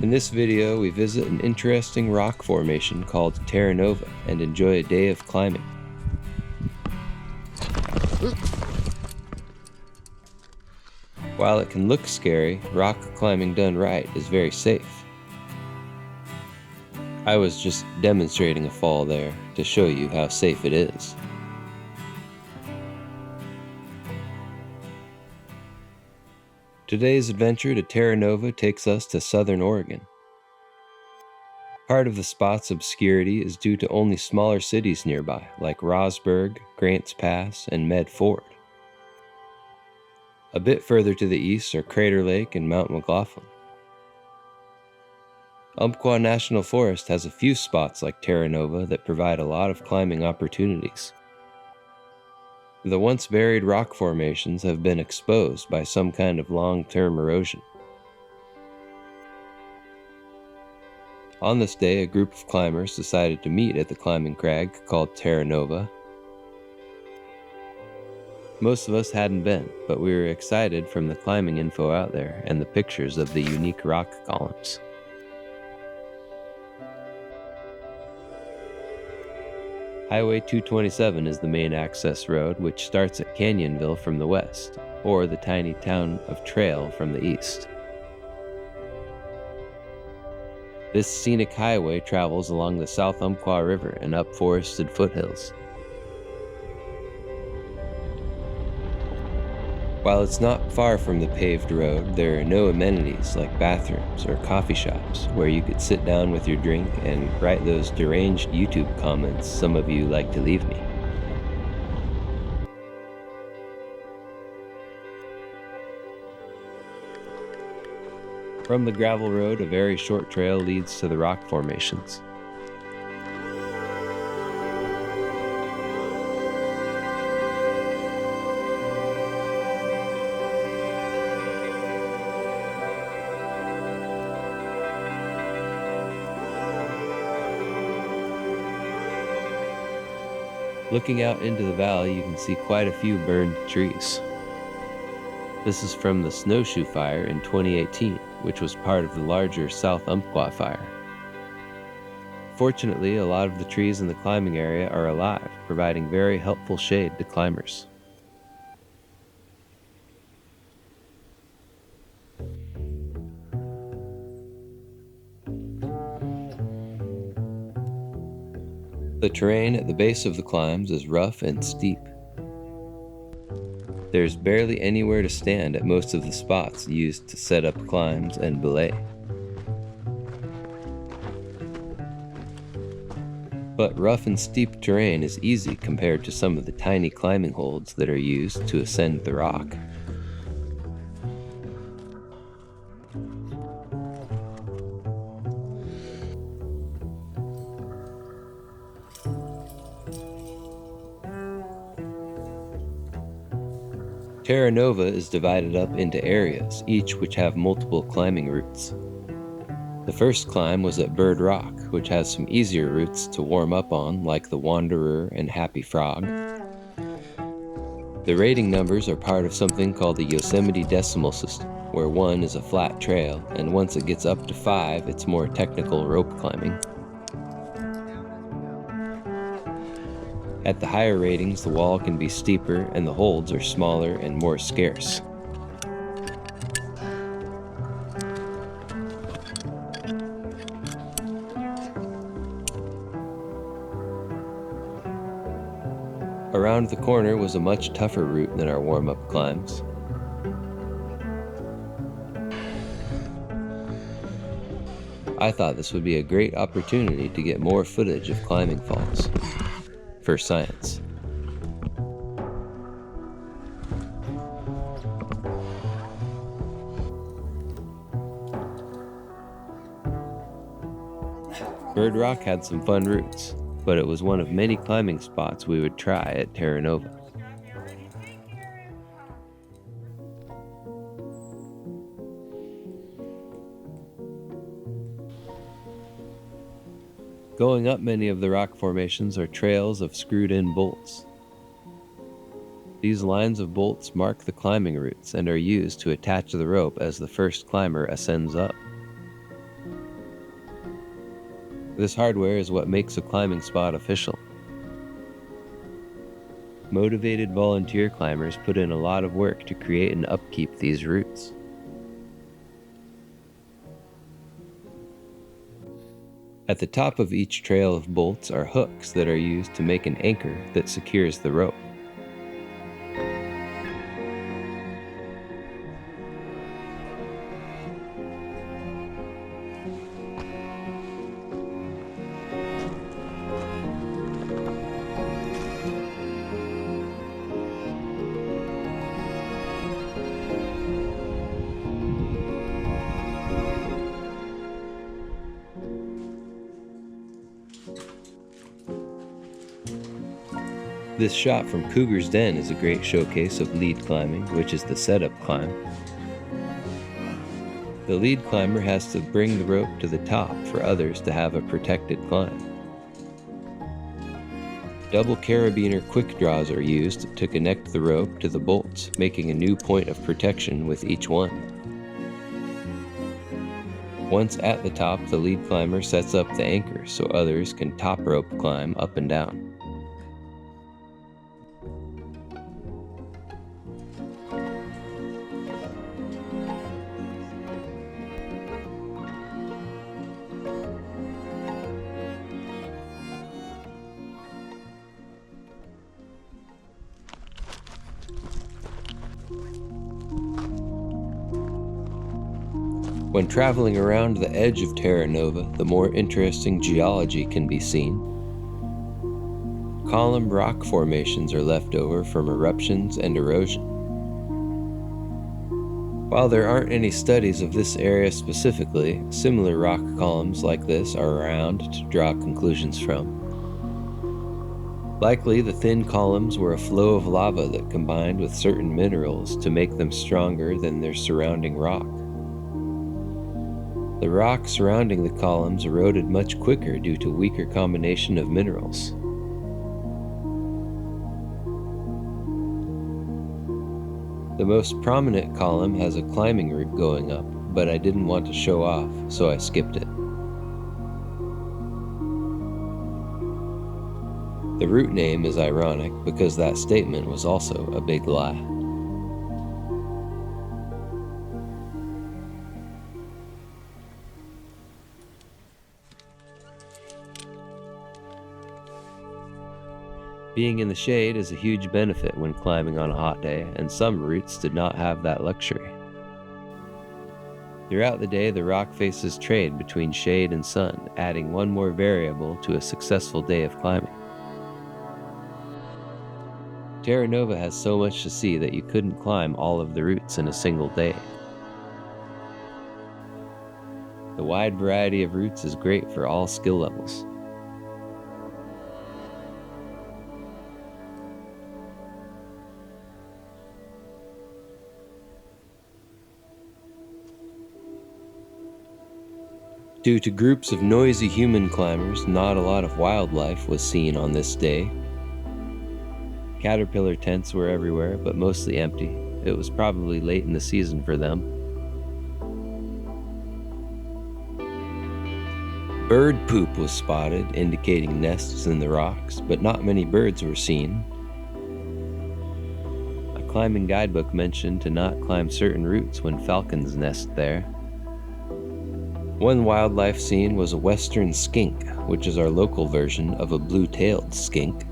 In this video, we visit an interesting rock formation called Terra Nova and enjoy a day of climbing. While it can look scary, rock climbing done right is very safe. I was just demonstrating a fall there to show you how safe it is. Today's adventure to Terra Nova takes us to southern Oregon. Part of the spot's obscurity is due to only smaller cities nearby, like Rosberg, Grants Pass, and Med Ford. A bit further to the east are Crater Lake and Mount McLaughlin. Umpqua National Forest has a few spots like Terra Nova that provide a lot of climbing opportunities. The once buried rock formations have been exposed by some kind of long-term erosion. On this day, a group of climbers decided to meet at the climbing crag called Terra Nova. Most of us hadn't been, but we were excited from the climbing info out there and the pictures of the unique rock columns. Highway 227 is the main access road, which starts at Canyonville from the west, or the tiny town of Trail from the east. This scenic highway travels along the South Umpqua River and up forested foothills. While it's not far from the paved road, there are no amenities like bathrooms or coffee shops where you could sit down with your drink and write those deranged YouTube comments some of you like to leave me. From the gravel road, a very short trail leads to the rock formations. Looking out into the valley, you can see quite a few burned trees. This is from the snowshoe fire in 2018, which was part of the larger South Umpqua fire. Fortunately, a lot of the trees in the climbing area are alive, providing very helpful shade to climbers. The terrain at the base of the climbs is rough and steep. There's barely anywhere to stand at most of the spots used to set up climbs and belay. But rough and steep terrain is easy compared to some of the tiny climbing holds that are used to ascend the rock. Terra Nova is divided up into areas, each which have multiple climbing routes. The first climb was at Bird Rock, which has some easier routes to warm up on, like the Wanderer and Happy Frog. The rating numbers are part of something called the Yosemite Decimal System, where 1 is a flat trail, and once it gets up to 5, it's more technical rope climbing. At the higher ratings, the wall can be steeper and the holds are smaller and more scarce. Around the corner was a much tougher route than our warm-up climbs. I thought this would be a great opportunity to get more footage of climbing falls. For science. Bird Rock had some fun routes, but it was one of many climbing spots we would try at Terra Nova. Going up many of the rock formations are trails of screwed-in bolts. These lines of bolts mark the climbing routes and are used to attach the rope as the first climber ascends up. This hardware is what makes a climbing spot official. Motivated volunteer climbers put in a lot of work to create and upkeep these routes. At the top of each trail of bolts are hooks that are used to make an anchor that secures the rope. This shot from Cougar's Den is a great showcase of lead climbing, which is the setup climb. The lead climber has to bring the rope to the top for others to have a protected climb. Double carabiner quick draws are used to connect the rope to the bolts, making a new point of protection with each one. Once at the top, the lead climber sets up the anchor so others can top rope climb up and down. When traveling around the edge of Terra Nova, the more interesting geology can be seen. Column rock formations are left over from eruptions and erosion. While there aren't any studies of this area specifically, similar rock columns like this are around to draw conclusions from. Likely, the thin columns were a flow of lava that combined with certain minerals to make them stronger than their surrounding rock. The rock surrounding the columns eroded much quicker due to weaker combination of minerals. The most prominent column has a climbing route going up, but I didn't want to show off, so I skipped it. The route name is ironic because that statement was also a big lie. Being in the shade is a huge benefit when climbing on a hot day, and some routes did not have that luxury. Throughout the day, the rock faces trade between shade and sun, adding one more variable to a successful day of climbing. Terra Nova has so much to see that you couldn't climb all of the routes in a single day. The wide variety of routes is great for all skill levels. Due to groups of noisy human climbers, not a lot of wildlife was seen on this day. Caterpillar tents were everywhere, but mostly empty. It was probably late in the season for them. Bird poop was spotted, indicating nests in the rocks, but not many birds were seen. A climbing guidebook mentioned to not climb certain routes when falcons nest there. One wildlife seen was a western skink, which is our local version of a blue-tailed skink.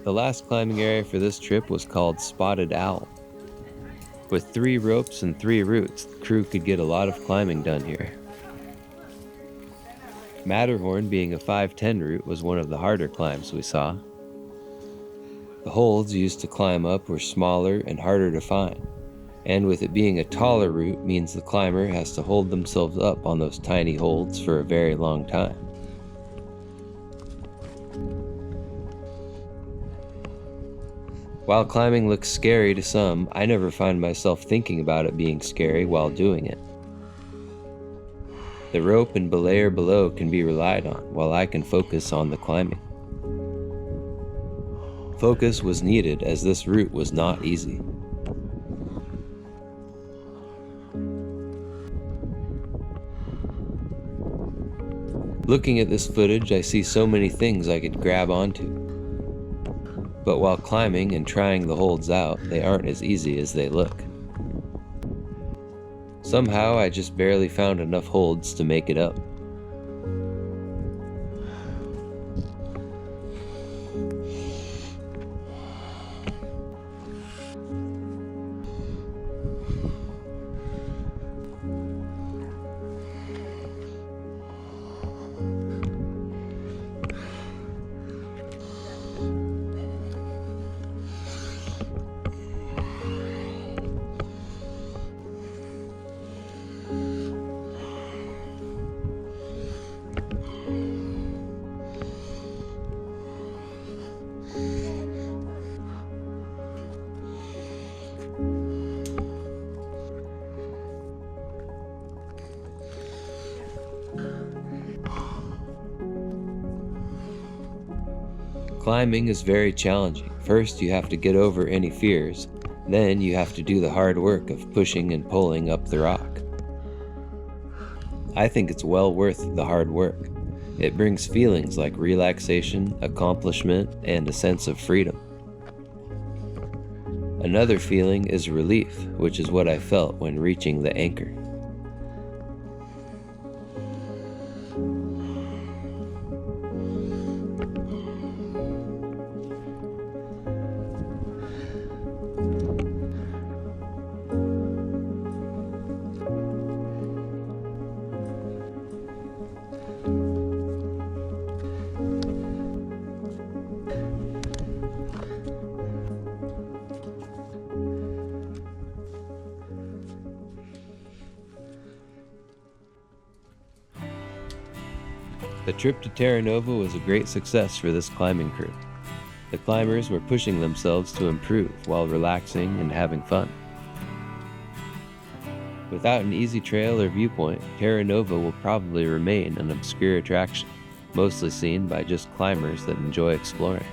The last climbing area for this trip was called Spotted Owl. With 3 ropes and 3 routes, the crew could get a lot of climbing done here. Matterhorn, being a 510 route, was one of the harder climbs we saw. The holds used to climb up were smaller and harder to find, and with it being a taller route means the climber has to hold themselves up on those tiny holds for a very long time. While climbing looks scary to some, I never find myself thinking about it being scary while doing it. The rope and belayer below can be relied on, while I can focus on the climbing. Focus was needed as this route was not easy. Looking at this footage, I see so many things I could grab onto. But while climbing and trying the holds out, they aren't as easy as they look. Somehow I just barely found enough holds to make it up. Climbing is very challenging. First, you have to get over any fears, then you have to do the hard work of pushing and pulling up the rock. I think it's well worth the hard work. It brings feelings like relaxation, accomplishment, and a sense of freedom. Another feeling is relief, which is what I felt when reaching the anchor. The trip to Terra Nova was a great success for this climbing crew. The climbers were pushing themselves to improve while relaxing and having fun. Without an easy trail or viewpoint, Terra Nova will probably remain an obscure attraction, mostly seen by just climbers that enjoy exploring.